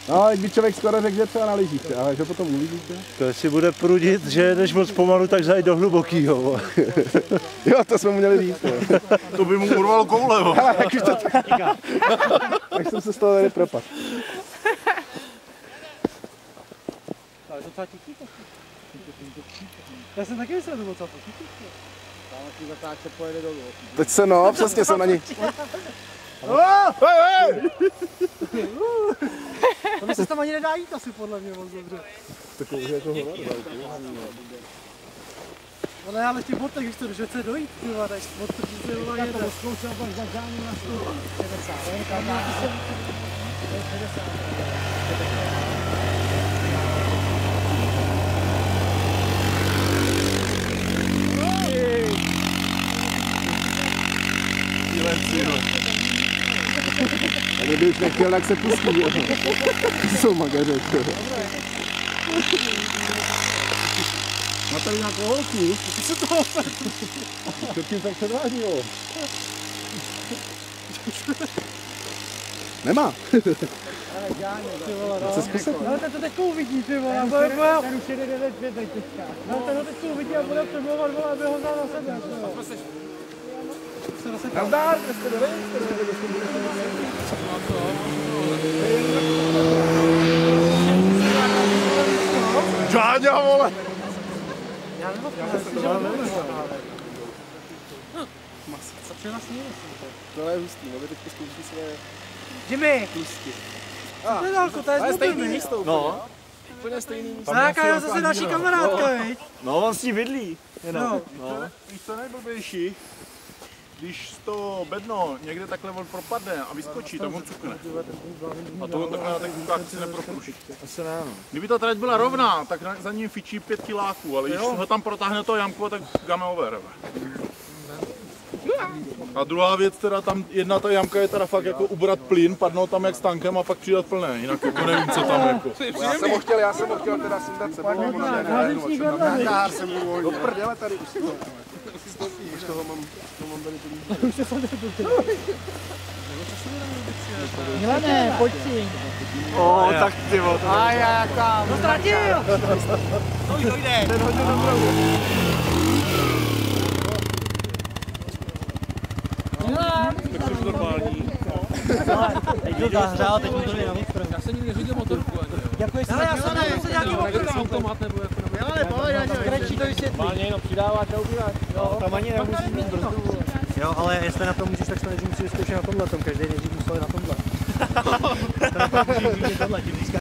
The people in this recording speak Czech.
No, jak by člověk skoro řekl, že třeba na lyžích, ale že potom uvidíte. To jestli bude prudit, že jedeš moc pomalu, tak zajď do hlubokýho. Jo, to jsme mu měli říct. Jo. To by mu urvalo koule, jo. Ale jak už to tak jsem se z toho tady propadl. Ale to třeba tichý. Já jsem taky myslel, že to bylo celá tichý. Tam taky zatáče pojede dolů. Teď se no, přesně jsem na ní. To mi se tam ani nedá jít asi podle mě moc dobře. Takový je to hovor. Ale já ještě botek, když to chce dojít, ty vole, tak botek, že se jde. Já to zkoušel pak za žádný na stůl. 60. A kdyby už nechtěl, tak se pustí. Jsou magaře. Má tady nějakou holku? Co se toho? Co tím tak předvádilo? Nemá. Co zkusit? Ale ten to teďka uvidí, ty vole. Ten už jede 9-5 teďka. No ten ho teďka uvidí a bude přemlouvat, vole, aby ho vzal na sebe. Nazdár, jste dole, Žáďa, vole! Já nevím, To je hustý, no vy teď zkouší své Jimmy! klístky. To je dálko, to je stejný místo. No. Úplně stejný místo. Nějaká je zase naší kamarádka, viď? No, on s ní bydlí. No. Víš, co nejblbější? Když to bedno někde takhle on propadne a vyskočí, tak on cukne. A to on takhle na ten kukák si neprokruší. Asi ne, no. Kdyby ta trať byla rovná, tak za ním fičí 5 kiláků, ale když ho tam protáhne to jamku, tak game over. A druhá věc, teda tam jedna ta jamka je teda fakt jako ubrat plyn, padnout tam jak s tankem a pak přidat plné, jinak jako nevím, co tam jako. Já jsem ho chtěl teda sundat sebou. Já jsem mu do prdele tady už si to. Už toho mám tady plný. Už se jsem Milane, pojď si. Tak ty vole. A jaká. No ztratil. To už dojde. Ten hodně dobrou. Milan. Tak jsi normální. Teď to zahřál, teď mu to jde na vítr. Já jsem nikdy neřídil motorku ani, jo. Jako jestli já jsem se nějaký motor. Automat nebo jako nebo... Ale pojď, já skrečí to vysvětlí. Má jenom přidávat a ubírat. Jo, tam ani nemusí mít brzdu. Jo, ale jestli na to můžeš, tak se nejdřív musí vyzkoušet na tomhle tom. Každý nejdřív musel na tomhle. To na to můžeš vidět tohle, tím získá